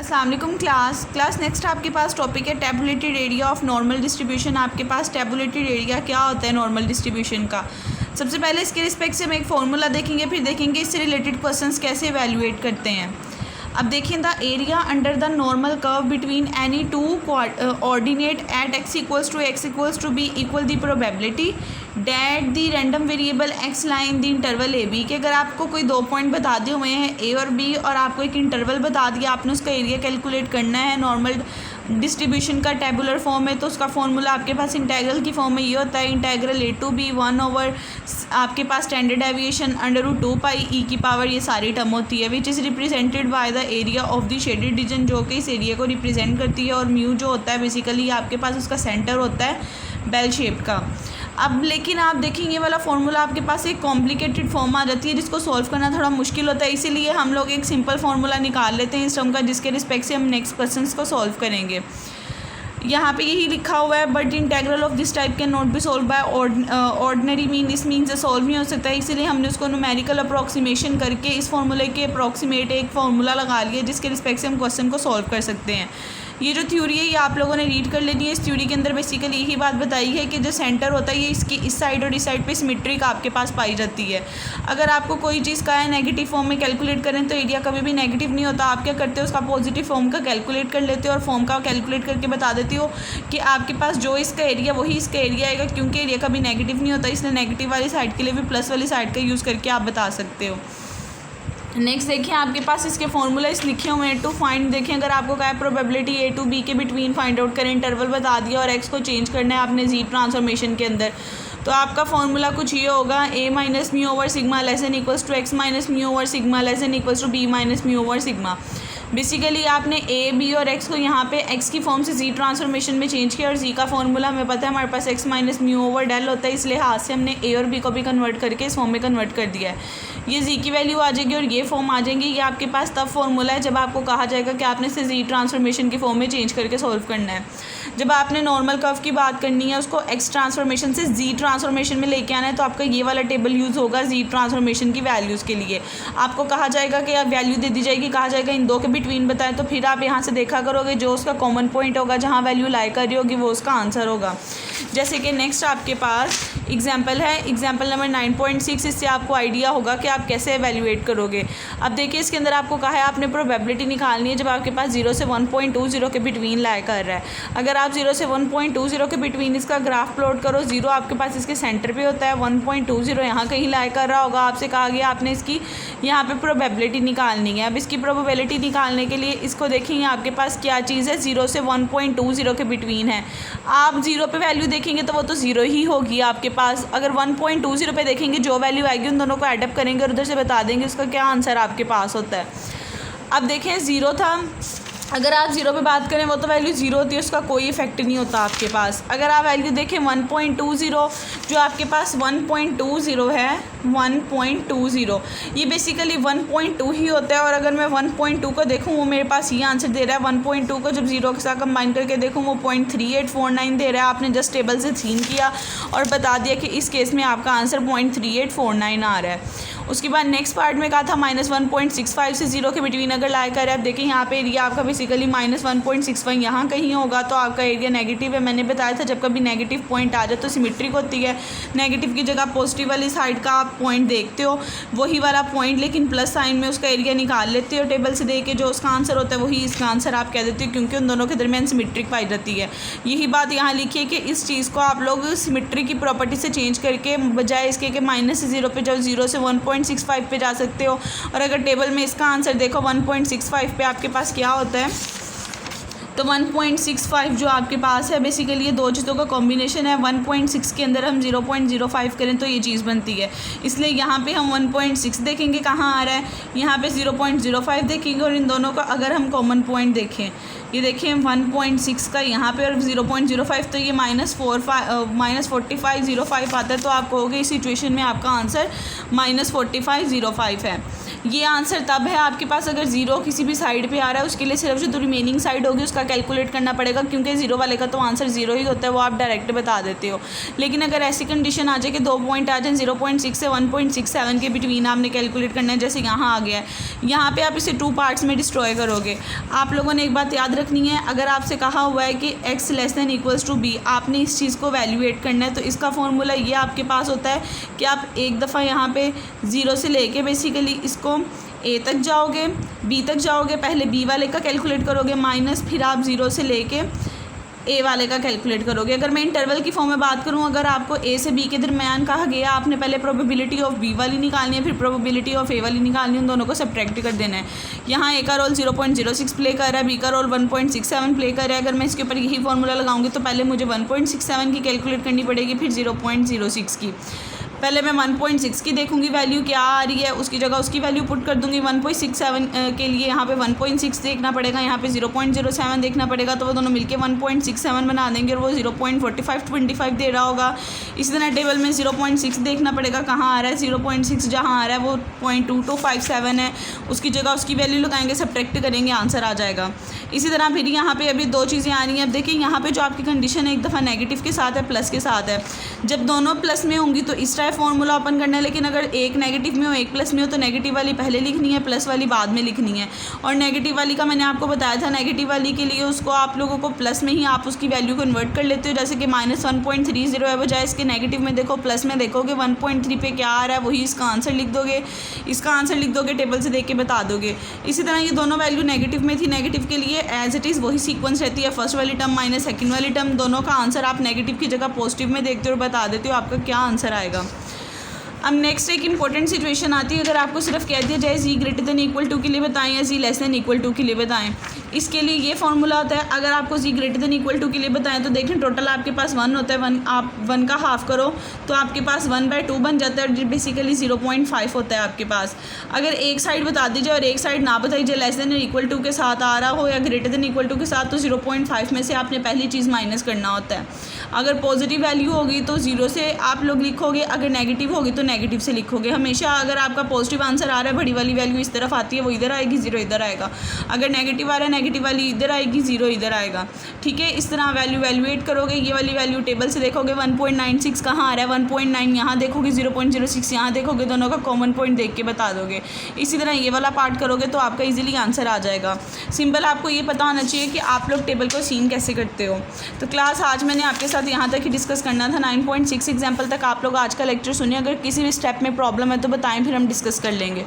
अस्सलाम वालेकुम class next आपके पास टॉपिक है tabulated area of normal distribution. आपके पास टेबुलेटेड एरिया क्या होता है नॉर्मल डिस्ट्रीब्यूशन का। सबसे पहले इसके रिस्पेक्ट से हम एक फार्मूला देखेंगे, फिर देखेंगे इससे रिलेटेड क्वेश्चंस कैसे एवेल्युएट करते हैं। अब देखिए, the area under the normal curve between any two ordinate at x to be equal the probability that the random variable x line the interval A B. कि अगर आपको कोई दो पॉइंट बता दिए हुए हैं ए और बी और आपको एक इंटरवल बता दिया, आपने उसका एरिया कैलकुलेट करना है नॉर्मल डिस्ट्रीब्यूशन का टेबुलर फॉर्म है, तो उसका फॉर्मूला आपके पास इंटेग्रल की फॉर्म में ये होता है, इंटेग्रल ए टू बी 1/, आपके पास स्टैंडर्ड डेविएशन √2π e की पावर ये सारी टर्म होती है, which is represented by the area of the shaded region, जो कि इस एरिया को रिप्रेजेंट करती है। और म्यू जो होता है बेसिकली आपके पास उसका सेंटर होता है बेल शेप का। अब लेकिन आप देखेंगे ये वाला फार्मूला आपके पास एक कॉम्प्लिकेटेड फॉर्म आ जाती है, जिसको सॉल्व करना थोड़ा मुश्किल होता है, इसीलिए हम लोग एक सिंपल फार्मूला निकाल लेते हैं इस टर्म का, जिसके रिस्पेक्ट से हम नेक्स्ट क्वेश्चंस को सॉल्व करेंगे। यहाँ पे यही लिखा हुआ है, but integral of this type can not be solve by ordinary mean. इस मीन से सॉल्व नहीं हो सकता है, इसीलिए हमने उसको न्यूमेरिकल अप्रॉक्सीमेशन करके इस फार्मूले के अप्रॉक्सीमेट एक फार्मूला लगा लिया, जिसके रिस्पेक्ट से हम क्वेश्चन को सॉल्व कर सकते हैं। ये जो थ्योरी है ये आप लोगों ने रीड कर लेनी है। इस थ्योरी के अंदर बेसिकली यही बात बताई है कि जो सेंटर होता है ये इसकी इस साइड और इस साइड पे सिमेट्रिक आपके पास पाई जाती है। अगर आपको कोई चीज़ का है नेगेटिव फॉर्म में कैलकुलेट करें तो एरिया कभी भी नेगेटिव नहीं होता। आप क्या करते हो, उसका पॉजिटिव फॉर्म का कैलकुलेट कर लेते हो और फॉर्म का कैलकुलेट करके बता देते हो कि आपके पास जो इसका एरिया वही इसका एरिया आएगा, क्योंकि एरिया कभी नेगेटिव नहीं होता, इसलिए नेगेटिव वाली साइड के लिए भी प्लस वाली साइड का यूज़ करके आप बता सकते हो। नेक्स्ट देखिए, आपके पास इसके फॉर्मूला इस लिखे हुए हैं टू फाइंड। देखिए, अगर आपको क्या है प्रोबेबिलिटी ए टू बी के बिटवीन फाइंड आउट करें, इंटरवल बता दिया और एक्स को चेंज करना है आपने जी ट्रांसफॉर्मेशन के अंदर, तो आपका फॉर्मूला कुछ ये होगा, a minus mu over sigma less than equals to x minus mu over sigma less than equals to B minus mu over sigma. Basically आपने ए बी और एक्स को यहाँ पे एक्स की फॉर्म से जी ट्रांसफॉर्मेशन में चेंज किया, और जी का फॉर्मूला हमें पता है हमारे पास x minus mu over del होता है, इसलिए हाथ से हमने ए और बी को भी कन्वर्ट करके इस फॉर्म में कन्वर्ट कर दिया है। ये जी की वैल्यू आ जाएगी और ये फॉर्म आ जाएंगी। ये आपके पास तब फॉर्मूला है जब आपको कहा जाएगा कि आपने इसे जी ट्रांसफॉर्मेशन की फॉर्म में चेंज करके सॉल्व करना है। जब आपने नॉर्मल कर्व की बात करनी है, उसको एक्स ट्रांसफॉर्मेशन से जी ट्रांसफॉर्मेशन में लेके आना है, तो आपका ये वाला टेबल यूज़ होगा जी ट्रांसफॉर्मेशन की वैल्यूज़ के लिए। आपको कहा जाएगा कि आप वैल्यू दे दी जाएगी, कहा जाएगा इन दो के बिटवीन बताएं, तो फिर आप यहाँ से देखा करोगे जो उसका कॉमन पॉइंट होगा जहाँ वैल्यू लाई कर रही होगी वो उसका आंसर होगा। जैसे कि नेक्स्ट आपके पास एग्जाम्पल है, एग्जाम्पल नंबर 9.6। इससे आपको आइडिया होगा कि आप कैसे एवेल्युएट करोगे। अब देखिए, इसके अंदर आपको कहा है आपने प्रोबेबिलिटी निकालनी है जब आपके पास 0 से 1.20 के बिटवीन लाई कर रहा है। अगर आप 0 से 1.20 के बिटवीन इसका ग्राफ प्लॉट करो, 0 आपके पास इसके सेंटर पे होता है, 1.20 यहाँ कहीं लाई कर रहा होगा। आपसे कहा गया आपने इसकी यहाँ पे प्रोबेबिलिटी निकालनी है। अब इसकी प्रोबेबिलिटी निकालने के लिए इसको देखेंगे आपके पास क्या चीज़ है, 0 से 1.20 के बिटवीन है। आप 0 पे वैल्यू देखेंगे तो वो तो 0 ही होगी आपके पास। अगर 1.20 पे देखेंगे जो वैल्यू आएगी उन दोनों को एडअप करेंगे और उधर से बता देंगे उसका क्या आंसर आपके पास होता है। अब देखें 0 था, अगर आप 0 पे बात करें वो तो वैल्यू 0 होती है, उसका कोई इफेक्ट नहीं होता आपके पास। अगर आप वैल्यू देखें 1.20, जो आपके पास 1.20 है, 1.20 ये बेसिकली 1.2 ही होता है। और अगर मैं 1.2 को देखूँ वो मेरे पास ये आंसर दे रहा है। 1.2 को जब 0 के साथ कंबाइन करके देखूँ वो 0.3849 दे रहा है। आपने जस्ट टेबल से सीन किया और बता दिया कि इस केस में आपका आंसर 0.3849 आ रहा है। उसके बाद नेक्स्ट पार्ट में कहा था -1.65 से 0 के बिटवीन अगर लाई कर आप देखें यहाँ पे एरिया आपका बेसिकली -1.65 यहाँ कहीं होगा, तो आपका एरिया नेगेटिव है। मैंने बताया था जब कभी नेगेटिव पॉइंट आ जाए तो सिमेट्रिक होती है, नेगेटिव की जगह पॉजिटिव वाली साइड का आप पॉइंट देखते हो, वही वाला पॉइंट लेकिन प्लस साइन में उसका एरिया निकाल लेते हो टेबल से दे के, जो उसका आंसर होता है वही इसका आंसर आप कह देते हो, क्योंकि उन दोनों के दरमियान सिमेट्रिक पाई जाती है। यही बात यहाँ लिखी है कि इस चीज़ को आप लोग सिमेट्री की प्रॉपर्टी से चेंज करके बजाय इसके कि -0 पे जब 0 से 1.65 पे जा सकते हो। और अगर टेबल में इसका आंसर देखो 1.65 पे आपके पास क्या होता है, तो 1.65 जो आपके पास है बेसिकली ये दो चीज़ों का कॉम्बिनेशन है। 1.6 के अंदर हम 0.05 करें तो ये चीज़ बनती है, इसलिए यहाँ पे हम 1.6 देखेंगे कहाँ आ रहा है, यहाँ पे 0.05 देखेंगे। और इन दोनों का अगर हम कॉमन पॉइंट देखें, ये देखें 1.6 का यहाँ पे और 0.05, तो ये -4505 आता है। तो आप कहोगे इस सिचुएशन में आपका आंसर -4505 है। ये आंसर तब है आपके पास अगर ज़ीरो किसी भी साइड पे आ रहा है, उसके लिए सिर्फ जो रिमेनिंग साइड होगी उसका कैलकुलेट करना पड़ेगा, क्योंकि ज़ीरो वाले का तो आंसर ज़ीरो ही होता है, वो आप डायरेक्ट बता देते हो। लेकिन अगर ऐसी कंडीशन आ जाए कि 2 पॉइंट आ जाए 0.6 से 1.67 के बिटवीन आपने कैलकुलेट करना है, जैसे यहाँ आ गया है, यहाँ पे आप इसे 2 पार्ट्स में डिस्ट्रॉय करोगे। आप लोगों ने एक बात याद रखनी है, अगर आपसे कहा हुआ है कि x < b, आपने इस चीज़ को वैल्यूएट करना है, तो इसका फॉर्मूला ये आपके पास होता है कि आप एक दफ़ा यहाँ पे 0 से लेके बेसिकली इसको a तक जाओगे, b तक जाओगे, पहले b वाले का कैलकुलेट करोगे माइनस, फिर आप 0 से लेके ए वाले का कैलकुलेट करोगे। अगर मैं इंटरवल की फॉर्म में बात करूं, अगर आपको ए से बी के दरमियान कहा गया, आपने पहले प्रोबेबिलिटी ऑफ बी वाली निकालनी है, फिर प्रोबेबिलिटी ऑफ ए वाली निकालनी है, उन दोनों को सब्ट्रैक्ट कर देना है। यहाँ ए का रोल 0.06 प्ले कर रहा है, बी का रोल 1.67 प्ले कर रहा है। अगर मैं इसके ऊपर यही फॉर्मूला लगाऊंगी तो पहले मुझे 1.67 की कैलकुलेट करनी पड़ेगी, फिर 0.06 की। पहले मैं 1.6 की देखूंगी वैल्यू क्या आ रही है, उसकी जगह उसकी वैल्यू पुट कर दूंगी। 1.67 के लिए यहाँ पे 1.6 देखना पड़ेगा, यहाँ पे 0.07 देखना पड़ेगा, तो वो दोनों मिलके 1.67 बना देंगे और वो 0.4525 दे रहा होगा। इसी तरह टेबल में 0.6 देखना पड़ेगा, कहाँ आ रहा है 0.6, जहाँ आ रहा है वो 0.2257 है, उसकी जगह उसकी वैल्यू लगाएंगे, सब्ट्रैक्ट करेंगे, आंसर आ जाएगा। इसी तरह फिर यहाँ पे अभी दो चीज़ें आ रही हैं। अब देखिए यहाँ पे जो आपकी कंडीशन है, एक दफ़ा नेगेटिव के साथ है, प्लस के साथ है। जब दोनों प्लस में होंगी तो इस टाइप फॉर्मूला ओपन करना है, लेकिन अगर एक नेगेटिव में हो एक प्लस में हो तो नेगेटिव वाली पहले लिखनी है, प्लस वाली बाद में लिखनी है। और नेगेटिव वाली का मैंने आपको बताया था, नेगेटिव वाली के लिए उसको आप लोगों को प्लस में ही आप उसकी वैल्यू कन्वर्ट कर लेते हो, जैसे कि -1.30 है, बजाय इसके नेगेटिव में देखो प्लस में देखोगे 1.3 पे क्या आ रहा है, वही इसका आंसर लिख दोगे। इसका आंसर लिख दोगे, टेबल से देख के बता दोगे। इसी तरह ये दोनों वैल्यू नेगेटिव में थी, नेगेटिव के लिए एज इट इज़ वही सीक्वेंस रहती है, फर्स्ट वाली टर्म माइनस सेकंड वाली टर्म, दोनों का आंसर आप नेगेटिव की जगह पॉजिटिव में देखते हो और बता देते हो आपका क्या आंसर आएगा। अब नेक्स्ट एक इंपॉर्टेंट सिचुएशन आती है, अगर आपको सिर्फ कह दिया जाए z <= के लिए बताएं या z <= के लिए बताएं। इसके लिए ये फार्मूला होता है, अगर आपको z <= के लिए बताएं तो देखें टोटल आपके पास 1 होता है, 1 आप 1 का हाफ करो तो आपके पास 1/2 बन जाता है, बेसिकली 0.5 होता है आपके पास। अगर एक साइड बता दीजिए और एक साइड ना बताई जाए, <= के साथ आ रहा हो या <= के साथ, तो 0.5 में से आपने पहली चीज़ माइनस करना होता है। अगर पॉजिटिव वैल्यू होगी तो 0 से आप लोग लिखोगे, अगर नेगेटिव होगी तो नेगेटिव से लिखोगे। हमेशा अगर आपका पॉजिटिव आंसर आ रहा है, बड़ी वाली वैल्यू इस तरफ आती है, वो इधर आएगी, 0 इधर आएगा। अगर नेगेटिव आ रहा है, नेगेटिव वाली इधर आएगी, 0 इधर आएगा। ठीक है, इस तरह वैल्यूएट करोगे। ये वाली वैल्यू टेबल से देखोगे 1.96 कहाँ आ रहा है, 1.9 यहाँ देखोगे, 0.06 यहाँ देखोगे, दोनों का कॉमन पॉइंट देख के बता दोगे। इसी तरह ये वाला पार्ट करोगे तो आपका ईजिली आंसर आ जाएगा। सिंपल आपको ये पता होना चाहिए कि आप लोग टेबल को सीन कैसे करते हो। तो क्लास आज मैंने आपके साथ यहाँ तक ही डिस्कस करना था, 9.6 एग्जाम्पल तक आप लोग आज का लेक्चर सुनिए। अगर किसी भी स्टेप में प्रॉब्लम है तो बताएं, फिर हम डिस्कस कर लेंगे।